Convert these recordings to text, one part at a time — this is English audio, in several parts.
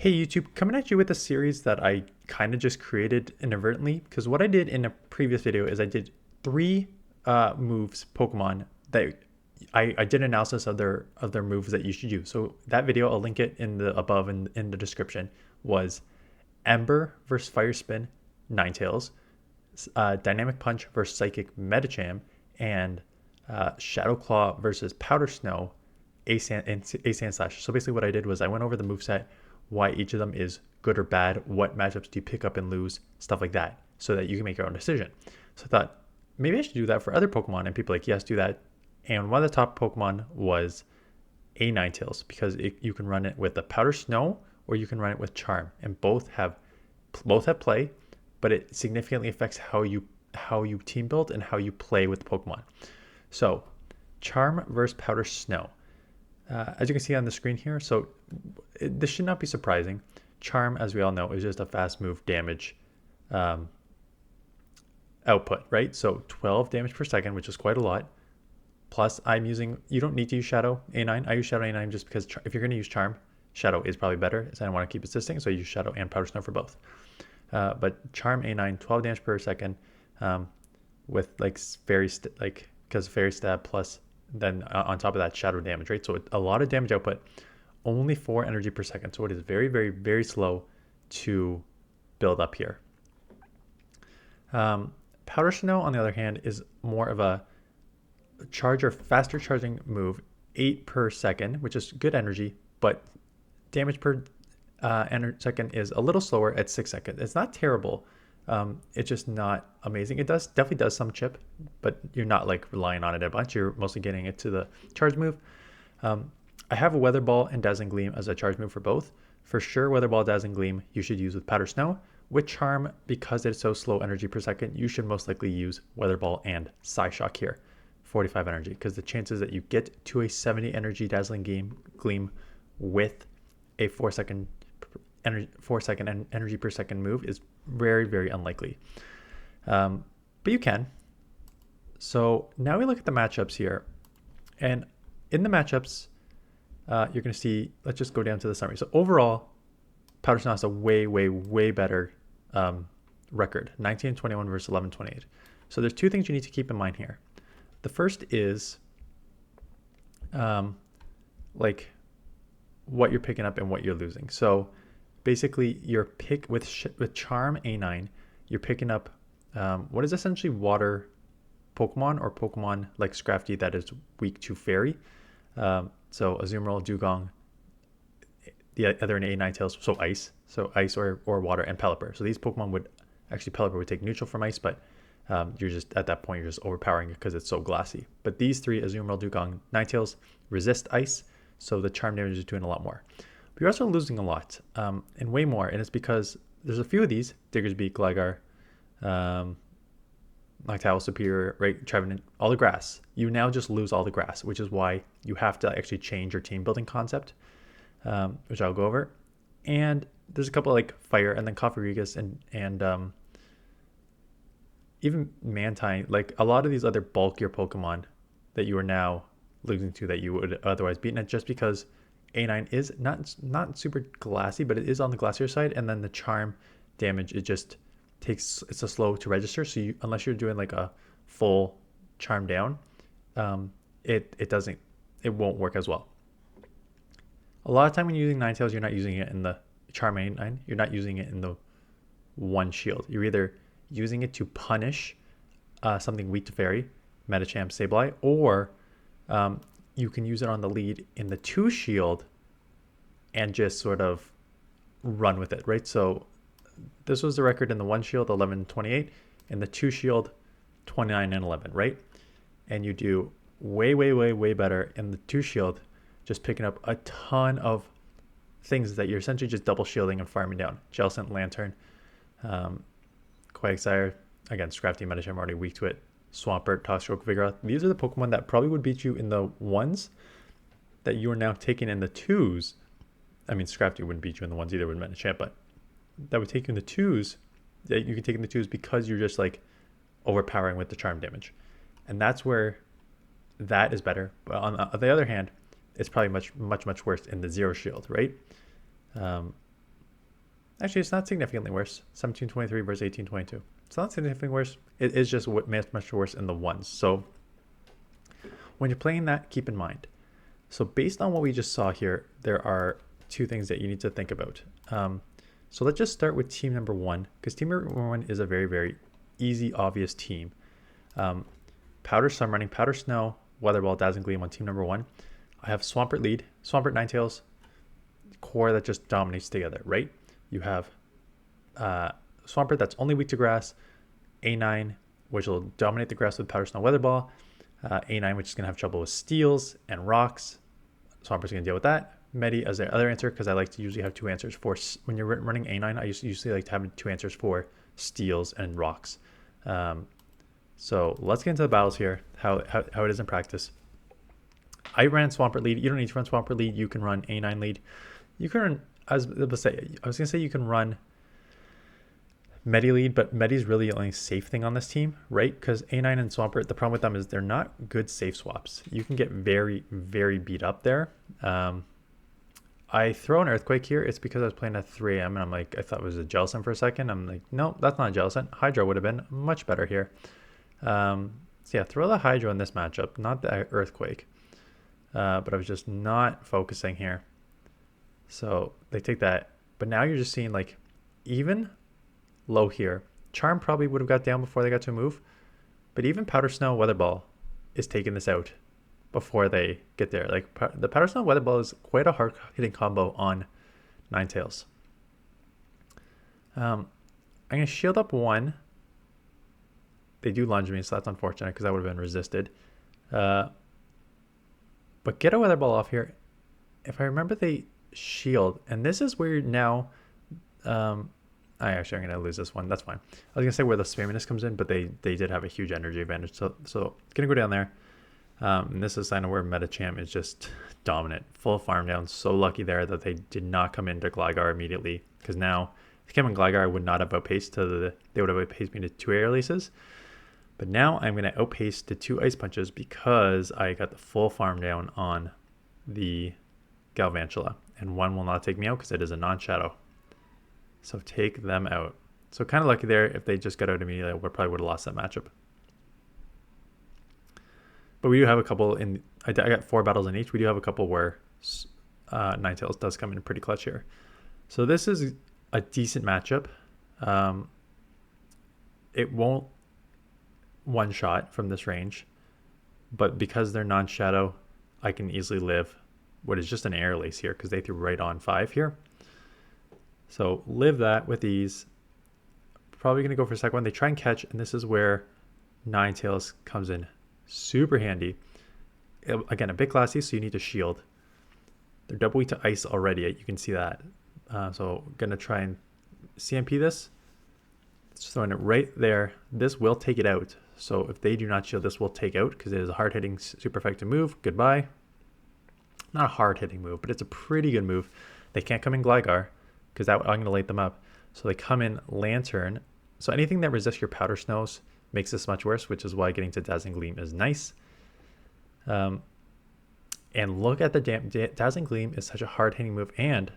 Hey YouTube, coming at you with a series that I kind of just created inadvertently, because what I did in a previous video is I did three moves Pokemon that I did analysis of their moves that you should use. So that video, I'll link it in the above in the description, was Ember versus Fire Spin, Ninetales, Dynamic Punch versus Psychic Medicham, and Shadow Claw versus Powder Snow, Sand Slash. So basically what I did was I went over the moveset, why each of them is good or bad, what matchups do you pick up and lose, stuff like that, so that you can make your own decision. So I thought maybe I should do that for other Pokemon, and people are like, yes, do that. And one of the top Pokemon was a Ninetales because you can run it with the Powder Snow or you can run it with Charm, and both have play, but it significantly affects how you team build and how you play with Pokemon. So Charm versus Powder Snow. As you can see on the screen here, so this should not be surprising. Charm, as we all know, is just a fast move damage output, right? So 12 damage per second, which is quite a lot. Plus, you don't need to use Shadow A9. I use Shadow A9 just because if you're going to use Charm, Shadow is probably better. So I want to keep it distinct, so I use Shadow and Powder Snow for both. But Charm A9, 12 damage per second, with because Fairy Stab plus then on top of that Shadow damage, right? So a lot of damage output, only 4 energy per second. So it is very, very, very slow to build up here. Powder Snow, on the other hand, is more of a faster charging move, 8 per second, which is good energy, but damage per second is a little slower at 6 seconds. It's not terrible. It's just not amazing. It definitely does some chip, but you're not like relying on it a bunch. You're mostly getting it to the charge move. I have a Weather Ball and Dazzling Gleam as a charge move for both. For sure, Weather Ball, Dazzling Gleam you should use with Powder Snow. With Charm, because it's so slow energy per second, you should most likely use Weather Ball and Psyshock here, 45 energy, because the chances that you get to a 70 energy Dazzling Gleam with a 4 second energy per second move is very, very unlikely. But you can. So now we look at the matchups here. And in the matchups, you're going to see, let's just go down to the summary. So overall, Powder Snow has a way, way, way better record. 19-21 versus 11-28. So there's two things you need to keep in mind here. The first is like what you're picking up and what you're losing. So basically your pick with Charm A9, you're picking up what is essentially water Pokemon or Pokemon like Scrafty that is weak to Fairy. So Azumarill, Dugong, the other Ninetales, so ice or water, and Pelipper. So these Pokemon Pelipper would take neutral from ice, but you're just at that point you're just overpowering it because it's so glassy. But these three, Azumarill, Dugong, Ninetales, resist ice, so the Charm damage is doing a lot more. But you're also losing a lot, and way more, and it's because there's a few of these, Diggersby, Gligar, Noctowl, Superior, right, Trevenant, all the grass. You now just lose all the grass, which is why you have to actually change your team building concept, which I'll go over. And there's a couple like Fire, and then Cofagrigus, and even Mantine, like a lot of these other bulkier Pokemon that you are now losing to that you would otherwise beat, and just because A9 is not super glassy, but it is on the glassier side, and then the Charm damage, it's a slow to register, so unless you're doing like a full Charm down, it won't work as well. A lot of time when you're using Ninetales, you're not using it in the Charm A9, you're not using it in the one shield. You're either using it to punish something weak to Fairy, Medicham, Sableye, or you can use it on the lead in the 2 shield and just sort of run with it, right? So this was the record in the 1 shield, 11-28, in the 2 shield, 29-11, right? And you do way, way, way, way better in the 2 shield, just picking up a ton of things that you're essentially just double shielding and farming down. Jellicent, Lanturn, Quagsire, again, Scrafty, Medicham, already weak to it. Swampert, Toxstroke, Vigoroth. These are the Pokemon that probably would beat you in the 1s that you are now taking in the 2s. I mean, Scrafty wouldn't beat you in the 1s either with Medicham, but that would take you in the 2s. That you can take in the 2s because you're just like overpowering with the Charm damage. And that's where that is better. But on the other hand, it's probably much, much, much worse in the 0 shield, right? Actually, it's not significantly worse. 1723 versus 1822. It's not significantly worse. It is just much worse in the ones. So when you're playing that, keep in mind. So based on what we just saw here, there are two things that you need to think about. So let's just start with team number one, because team number one is a very, very easy, obvious team. Powder Sun Running, Powder Snow, Weather Ball, Dazzling Gleam on team number one. I have Swampert Lead, Swampert Ninetales, core that just dominates together, right? You have Swampert that's only weak to grass, A9, which will dominate the grass with Powder Snow Weather Ball, A9, which is going to have trouble with steels and rocks. Swampert's going to deal with that. Medi as the other answer, because I like to usually have two answers for, when you're running A9, I usually like to have two answers for steels and rocks. So let's get into the battles here, how it is in practice. I ran Swampert Lead. You don't need to run Swampert Lead. You can run A9 Lead. You can run, I was going to say you can run Medi Lead, but Medi's really the only safe thing on this team, right? Because A9 and Swampert, the problem with them is they're not good safe swaps. You can get very, very beat up there. I throw an Earthquake here. It's because I was playing at 3 a.m. and I'm like, I thought it was a Jellicent for a second. I'm like, no, that's not a Jellicent. Hydro would have been much better here. So yeah, throw the Hydro in this matchup, not the Earthquake. But I was just not focusing here. So they take that. But now you're just seeing like, even low here, Charm probably would have got down before they got to a move. But even Powder Snow Weather Ball is taking this out before they get there. Like the Powder Snow Weather Ball is quite a hard hitting combo on Ninetales. I'm going to shield up one. They do lunge me, so that's unfortunate because I would have been resisted. But get a Weather Ball off here. If I remember, they shield. And this is where now... I'm going to lose this one. That's fine. I was going to say where the Spamminess comes in, but they did have a huge energy advantage. So going to go down there. And this is a sign of where Metachamp is just dominant. Full farm down. So lucky there that they did not come into Gligar immediately. Because now, if they came in Gligar, I would not have outpaced they would have outpaced me to 2 air releases. But now I'm going to outpace to 2 Ice Punches because I got the full farm down on the Galvantula. And one will not take me out because it is a non-shadow. So take them out. So kind of lucky there. If they just got out immediately, I probably would have lost that matchup. But we do have a couple in... I got 4 battles in each. We do have a couple where Ninetales does come in pretty clutch here. So this is a decent matchup. It won't one-shot from this range. But because they're non-shadow, I can easily live what is just an air release here because they threw right on 5 here. So live that with ease. Probably going to go for a second one. They try and catch, and this is where Ninetales comes in super handy. Again, a bit classy, so you need to shield. They're double weak to ice already. You can see that. So going to try and CMP this. Just throwing it right there. This will take it out. So if they do not shield, this will take out because it is a hard-hitting, super effective move. Goodbye. Not a hard-hitting move, but it's a pretty good move. They can't come in Gligar because I'm going to light them up. So they come in Lanturn. So anything that resists your Powder Snows makes this much worse, which is why getting to Dazzling Gleam is nice. And look at the Dazzling Gleam is such a hard-hitting move. And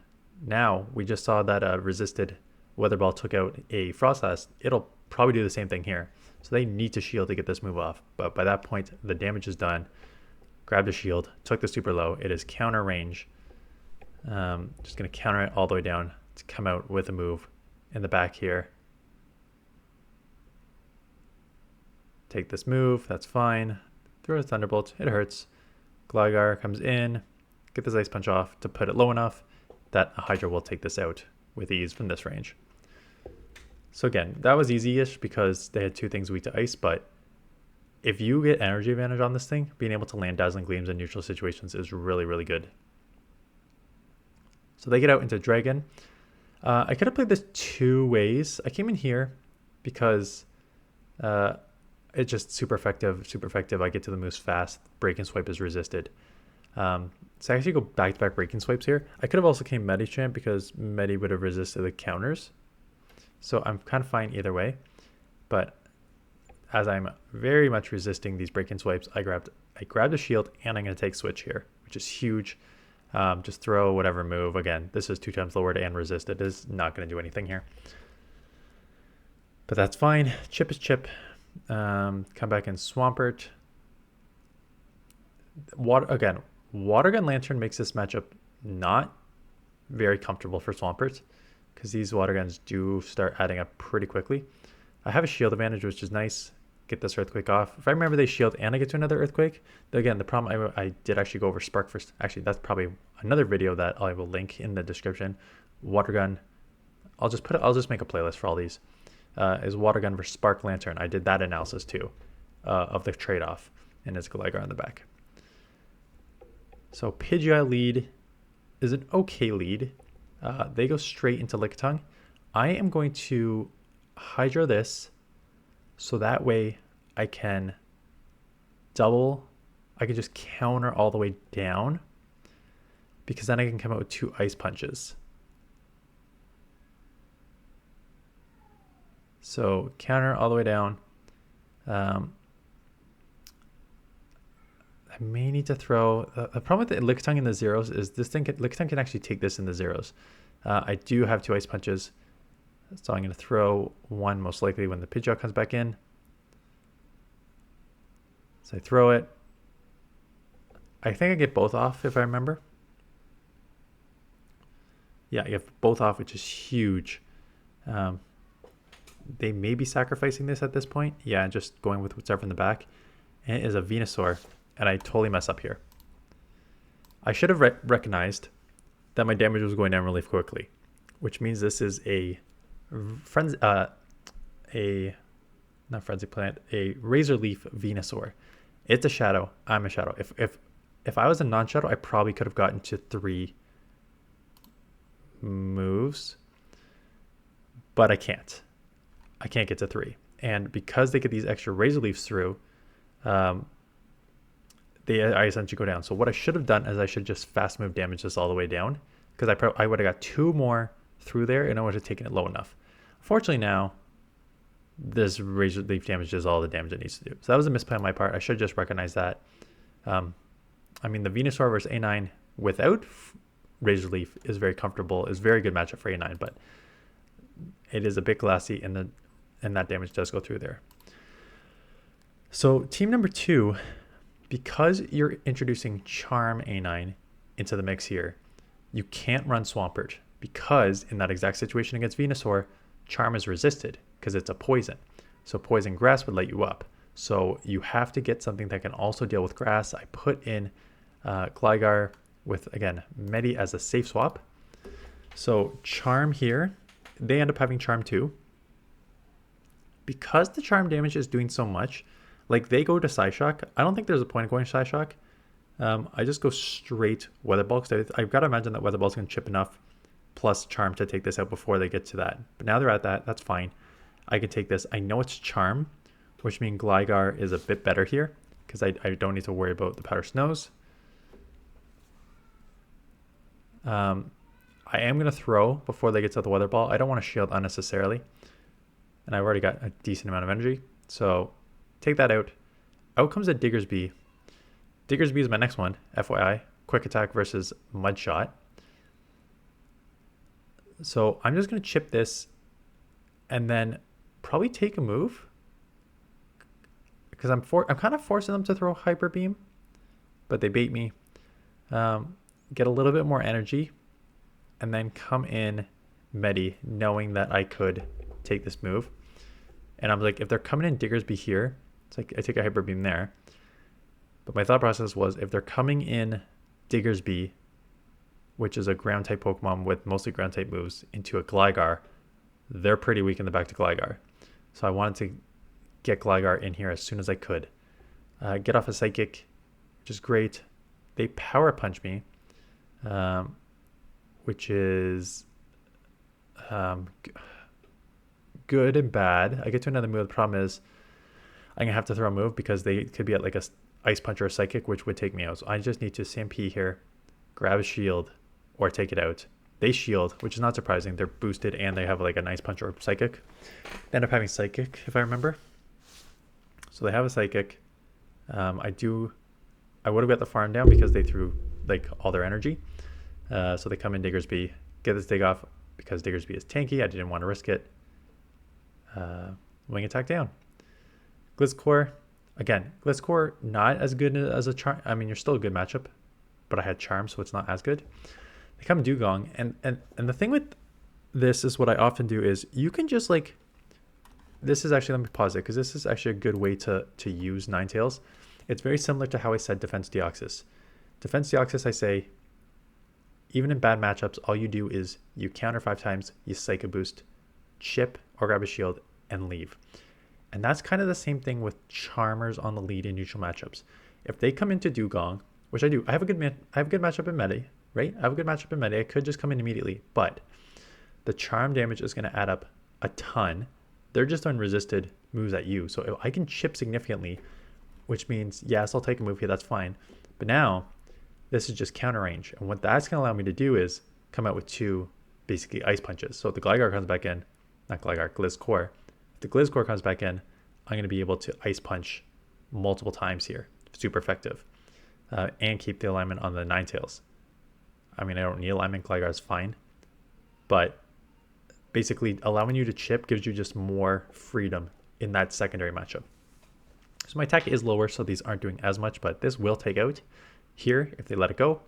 now we just saw that resisted Weather Ball took out a Frostlass. It'll probably do the same thing here. So they need to shield to get this move off. But by that point, the damage is done. Grabbed a shield, took the super low. It is counter range. Just going to counter it all the way down to come out with a move in the back here. Take this move, that's fine. Throw a Thunderbolt, it hurts. Gligar comes in, get this Ice Punch off to put it low enough that a Hydra will take this out with ease from this range. So again, that was easy-ish because they had 2 things weak to ice, but if you get energy advantage on this thing, being able to land Dazzling Gleams in neutral situations is really, really good. So they get out into Dragon. I could have played this 2 ways. I came in here because it's just super effective. I get to the moves fast. Break and Swipe is resisted. So I actually go back-to-back Breaking Swipes here. I could have also came Medichamp because Medi would have resisted the counters. So I'm kind of fine either way. But as I'm very much resisting these Breaking Swipes, I grabbed a shield and I'm going to take Switch here, which is huge. Just throw whatever move. Again, this is 2 times lowered and resist. It is not going to do anything here. But that's fine. Chip is chip. Come back in Swampert. Water Gun Lanturn makes this matchup not very comfortable for Swampert, because these Water Guns do start adding up pretty quickly. I have a shield advantage, which is nice. Get this Earthquake off. If I remember, they shield and I get to another Earthquake. Again, the problem, I did actually go over Spark first. Actually, that's probably another video that I will link in the description. Water Gun. I'll just make a playlist for all these. Is Water Gun versus Spark Lanturn. I did that analysis too, of the trade-off, and it's Gligar on the back. So Pidgeot Lead is an okay lead. They go straight into Lickitung. I am going to Hydro this, so that way I can just counter all the way down, because then I can come out with 2 Ice Punches. So counter all the way down. I may need to throw. The problem with the Lickitung in the zeros is Lickitung can actually take this in the zeros. I do have 2 Ice Punches, so I'm going to throw 1 most likely when the Pidgeot comes back in. So I throw it. I think I get both off if I remember. Yeah, I get both off, which is huge. They may be sacrificing this at this point. Yeah, just going with whatever in the back. And it is a Venusaur, and I totally mess up here. I should have recognized that my damage was going down really quickly, which means this is a not Frenzy Plant, a Razor Leaf Venusaur. It's a Shadow. I'm a Shadow. If I was a non-Shadow, I probably could have gotten to 3 moves, but I can't. I can't get to 3. And because they get these extra Razor Leafs through, I essentially go down. So what I should have done is I should just fast move damage this all the way down, because I would have got 2 more through there and I would have taken it low enough. Fortunately now, this Razor Leaf damage does all the damage it needs to do. So that was a misplay on my part. I should just recognize that. I mean, the Venusaur versus A9 without Razor Leaf is very comfortable, is very good matchup for A9, but it is a bit glassy, and that damage does go through there. So team number 2, because you're introducing Charm A9 into the mix here, you can't run Swampert, because in that exact situation against Venusaur, Charm is resisted because it's a poison. So Poison Grass would light you up. So you have to get something that can also deal with grass. I put in Gligar with, again, Medi as a safe swap. So Charm here, they end up having Charm too. Because the Charm damage is doing so much, like they go to Psyshock. I don't think there's a point of going to Psyshock. I just go straight Weather Ball, because I've got to imagine that Weather Ball's going to chip enough plus Charm to take this out before they get to that. But now they're at that. That's fine. I can take this. I know it's Charm, which means Gligar is a bit better here, because I don't need to worry about the Powder Snows. I am going to throw before they get to the Weather Ball. I don't want to shield unnecessarily. And I've already got a decent amount of energy. So take that out. Out comes a Diggersby. Diggersby is my next one, FYI. Quick Attack versus Mud Shot. So I'm just going to chip this and then probably take a move, because I'm kind of forcing them to throw Hyper Beam, but they bait me. Get a little bit more energy and then come in Medi, knowing that I could take this move. And I'm like, if they're coming in Diggersby here, it's like I take a Hyper Beam there. But my thought process was, if they're coming in Diggersby, which is a ground type Pokemon with mostly ground type moves, into a Gligar, they're pretty weak in the back to Gligar. So I wanted to get Gligar in here as soon as I could. Get off a Psychic, which is great. They Power Punch me, which is good and bad. I get to another move. The problem is I'm going to have to throw a move, because they could be at like a Ice Punch or a Psychic, which would take me out. So I just need to Stampede here, grab a shield, or take it out. They shield, which is not surprising. They're boosted and they have like a Nice Punch or Psychic. They end up having Psychic, if I remember. So they have a Psychic. I would have got the farm down because they threw like all their energy. So they come in Diggersby, get this dig off because Diggersby is tanky. I didn't want to risk it. Wing attack down. Gliscor, again, Gliscor not as good as a charm. I mean, you're still a good matchup, but I had charm, so it's not as good. They come Dugong, and the thing with this is what I often do is you can just like, this is actually, let me pause it because this is actually a good way to use Ninetales. It's very similar to how I said Defense Deoxys. Defense Deoxys, I say, even in bad matchups, all you do is you counter 5 times, you Psycho Boost, chip or grab a shield, and leave. And that's kind of the same thing with Charmers on the lead in neutral matchups. If they come into Dugong, which I do, I have a good matchup in Medi, right? I have a good matchup in Medi. I could just come in immediately, but the charm damage is going to add up a ton. They're just unresisted moves at you. So if I can chip significantly, which means, yes, I'll take a move here, that's fine. But now, this is just counter range. And what that's going to allow me to do is come out with 2 basically ice punches. So if the Gligar comes back in, not Gligar, Gliscor. If the Gliscor comes back in, I'm going to be able to ice punch multiple times here. Super effective. And keep the alignment on the Ninetales. I mean, I don't need alignment. Gligar is fine. But basically, allowing you to chip gives you just more freedom in that secondary matchup. So my attack is lower, so these aren't doing as much, but this will take out here if they let it go.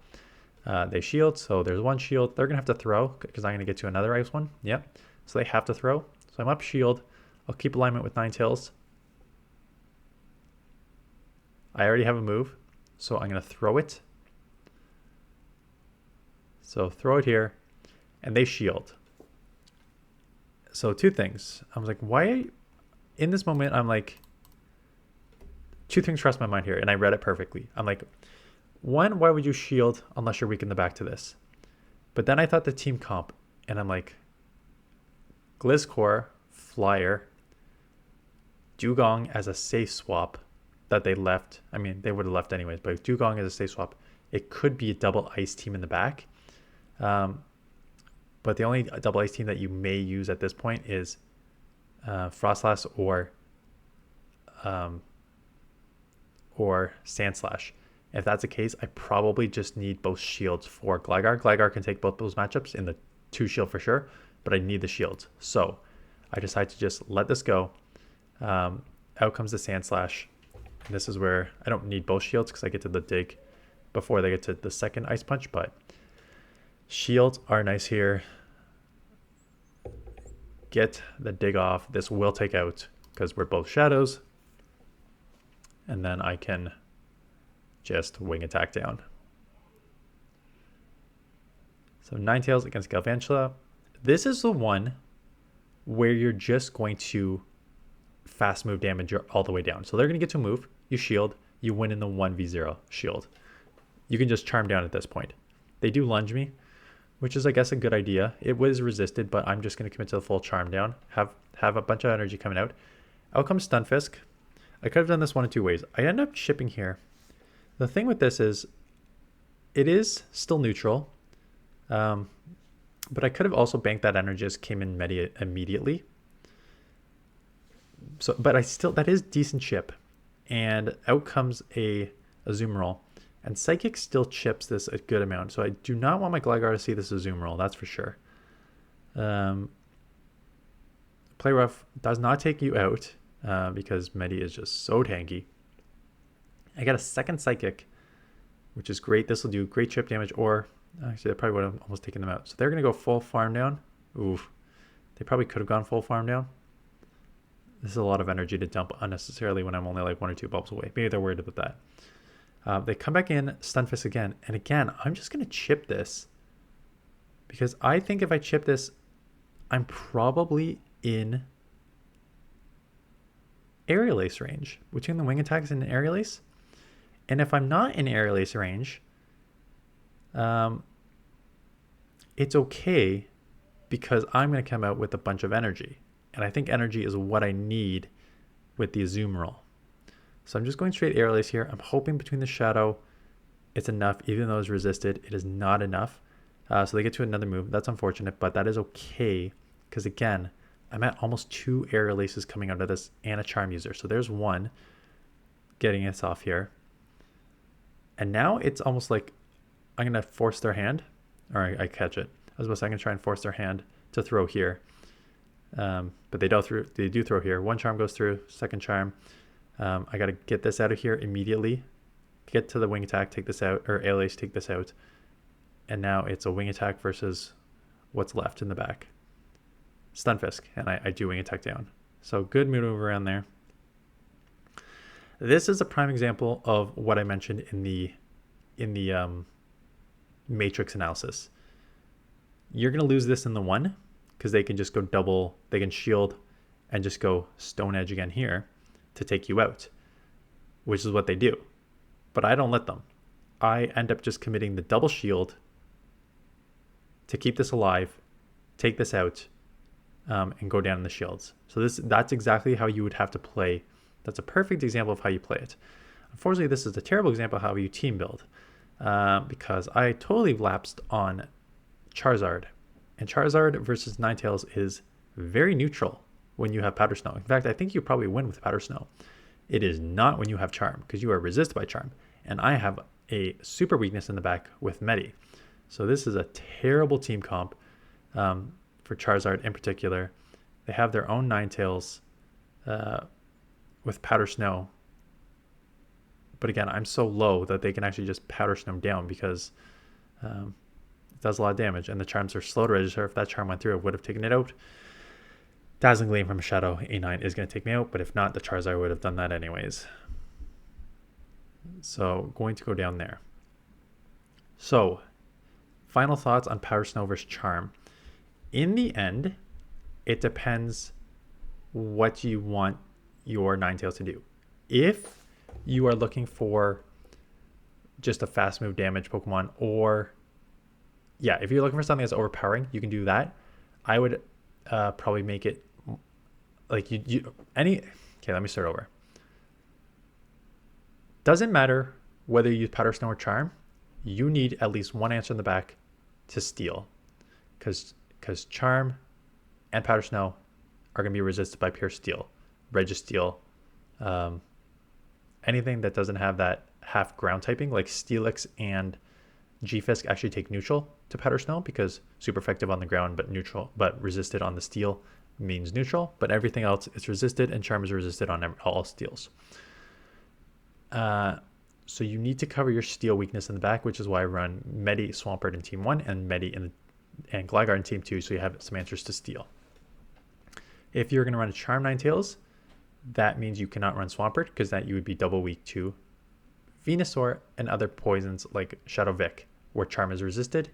They shield, so there's 1 shield. They're going to have to throw because I'm going to get to another ice one. Yep. So they have to throw. So I'm up shield. I'll keep alignment with Ninetales. I already have a move, so I'm going to throw it. So throw it here, and they shield. So 2 things. I was like, why? In this moment, I'm like, 2 things crossed my mind here, and I read it perfectly. I'm like, 1, why would you shield unless you're weak in the back to this? But then I thought the team comp, and I'm like, Gliscor, Flyer, Dugong as a safe swap that they left. I mean, they would have left anyways, but Dugong as a safe swap, it could be a double ice team in the back. But the only double ice team that you may use at this point is Frostlass or Sandslash. If that's the case, I probably just need both shields for Gligar. Gligar can take both those matchups in the 2 shield for sure, but I need the shields. So I decided to just let this go. Out comes the Sandslash. And this is where I don't need both shields because I get to the dig before they get to the second ice punch, but shields are nice here. Get the dig off. This will take out because we're both shadows. And then I can just wing attack down. So Ninetales against Galvantula. This is the one where you're just going to fast move damage all the way down. So they're going to get to a move. You shield. You win in the 1v0 shield. You can just charm down at this point. They do lunge me, which is, I guess, a good idea. It was resisted, but I'm just going to commit to the full charm down. Have a bunch of energy coming out. Out comes Stunfisk. I could have done this 1 of 2 ways. I end up chipping here. The thing with this is it is still neutral, but I could have also banked that energy, just came in immediately. So, but that is decent chip. And out comes a Azumarill. And Psychic still chips this a good amount. So I do not want my Gligar to see this Azumarill, that's for sure. Play Rough does not take you out because Medi is just so tanky. I got a second Psychic, which is great. This will do great chip damage, or actually I probably would have almost taken them out. So they're going to go full farm down. Oof. They probably could have gone full farm down. This is a lot of energy to dump unnecessarily when I'm only like 1 or 2 bulbs away. Maybe they're worried about that. They come back in, Stunfisk again. And again, I'm just going to chip this. Because I think if I chip this, I'm probably in Aerial Ace range. Between the wing attacks and Aerial Ace. And if I'm not in Aerial Ace range, it's okay because I'm going to come out with a bunch of energy. And I think energy is what I need with the Azumarill. So I'm just going straight Aerial Ace here. I'm hoping between the Shadow, it's enough. Even though it's resisted, it is not enough. So they get to another move. That's unfortunate, but that is okay. Because again, I'm at almost 2 Aerial Aces coming out of this and a Charm User. So there's 1 getting us off here. And now it's almost like I'm gonna force their hand, or I catch it. I was about to say I'm gonna try and force their hand to throw here, but they do throw here. One charm goes through. Second charm. I gotta get this out of here immediately. Get to the wing attack, take this out, or ALAs, take this out, and now it's a wing attack versus what's left in the back. Stunfisk, and I do wing attack down. So good move around there. This is a prime example of what I mentioned in the matrix analysis. You're gonna lose this in the 1 because they can just go double. They can shield and just go Stone Edge again here to take you out, which is what they do. But I don't let them. I end up just committing the double shield to keep this alive, take this out, and go down in the shields. So that's exactly how you would have to play. That's a perfect example of how you play it. Unfortunately, this is a terrible example of how you team build, because I totally lapsed on Charizard. And Charizard versus Ninetales is very neutral when you have Powder Snow. In fact, I think you probably win with Powder Snow. It is not when you have Charm, because you are resisted by Charm. And I have a super weakness in the back with Medi. So this is a terrible team comp for Charizard in particular. They have their own Ninetales with Powder Snow. But again, I'm so low that they can actually just Powder Snow down because it does a lot of damage. And the charms are slow to register. If that charm went through, it would have taken it out. Dazzling Gleam from a Shadow A9 is going to take me out, but if not, the Charizard would have done that anyways. So going to go down there. So final thoughts on Powder Snow versus Charm. In the end, it depends what you want your Ninetales to do. If you are looking for just a fast move damage Pokemon, or if you're looking for something that's overpowering, you can do that. I would probably make it like okay, let me start over. Doesn't matter whether you use Powder Snow or Charm, you need at least one answer in the back to steal, because Charm and Powder Snow are going to be resisted by pure Steel, Registeel, anything that doesn't have that half ground typing, like Steelix and G-Fisk actually take neutral to Powder Snow because super effective on the ground but resisted on the Steel means neutral, but everything else is resisted, and Charm is resisted on all Steels. So you need to cover your Steel weakness in the back, which is why I run Medi Swampert in Team 1 and Medi and Gligar in Team 2, so you have some answers to Steel. If you're going to run a Charm Ninetales, that means you cannot run Swampert, because that you would be double weak to Venusaur and other poisons like Shadow Vic, where Charm is resisted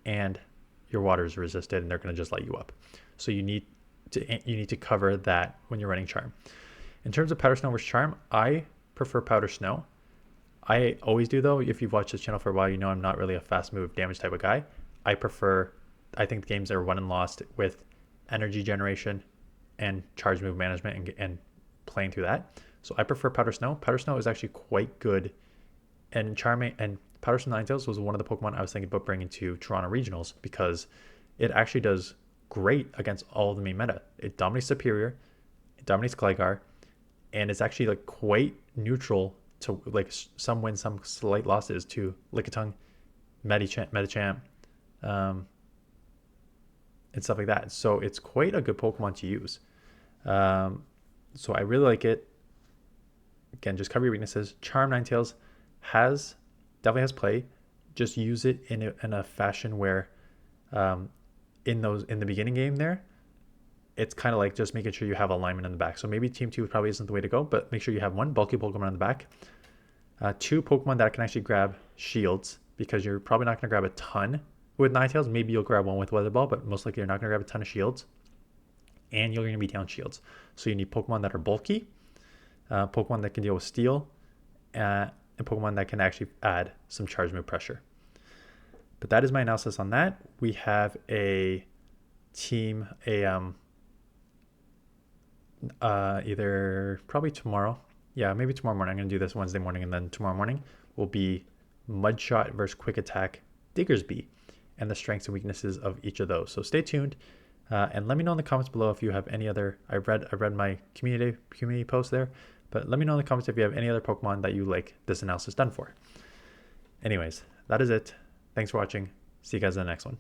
and your water is resisted, and they're going to just light you up. So you need to cover that when you're running Charm. In terms of Powder Snow versus Charm, I prefer Powder Snow. I always do, though. If you've watched this channel for a while, you know I'm not really a fast move damage type of guy. I think the games are won and lost with energy generation and charge move management and playing through that. So I prefer Powder Snow. Powder Snow is actually quite good, and Powder Snow Ninetales was one of the Pokemon I was thinking about bringing to Toronto Regionals, because it actually does great against all of the main meta. It dominates Superior, it dominates Gligar, and it's actually like quite neutral to like some wins, some slight losses to Lickitung, Medicham, and stuff like that. So it's quite a good Pokemon to use. So I really like it. Again, just cover your weaknesses. Charm Ninetales definitely has play. Just use it in a fashion where in the beginning game there, it's kind of like just making sure you have alignment in the back. So maybe Team 2 probably isn't the way to go, but make sure you have one bulky Pokemon in the back, two Pokemon that can actually grab shields, because you're probably not going to grab a ton with Ninetales. Maybe you'll grab one with Weather Ball, but most likely you're not going to grab a ton of shields, and you're going to be down shields. So you need Pokemon that are bulky, Pokemon that can deal with Steel, and Pokemon that can actually add some charge move pressure. But that is my analysis on that. We have a team, either probably tomorrow. Yeah, maybe tomorrow morning. I'm going to do this Wednesday morning, and then tomorrow morning will be Mudshot versus Quick Attack Diggersby, and the strengths and weaknesses of each of those. So stay tuned, and let me know in the comments below if you have any other. I read my community post there, but let me know in the comments if you have any other Pokemon that you like this analysis done for. Anyways, that is it. Thanks for watching. See you guys in the next one.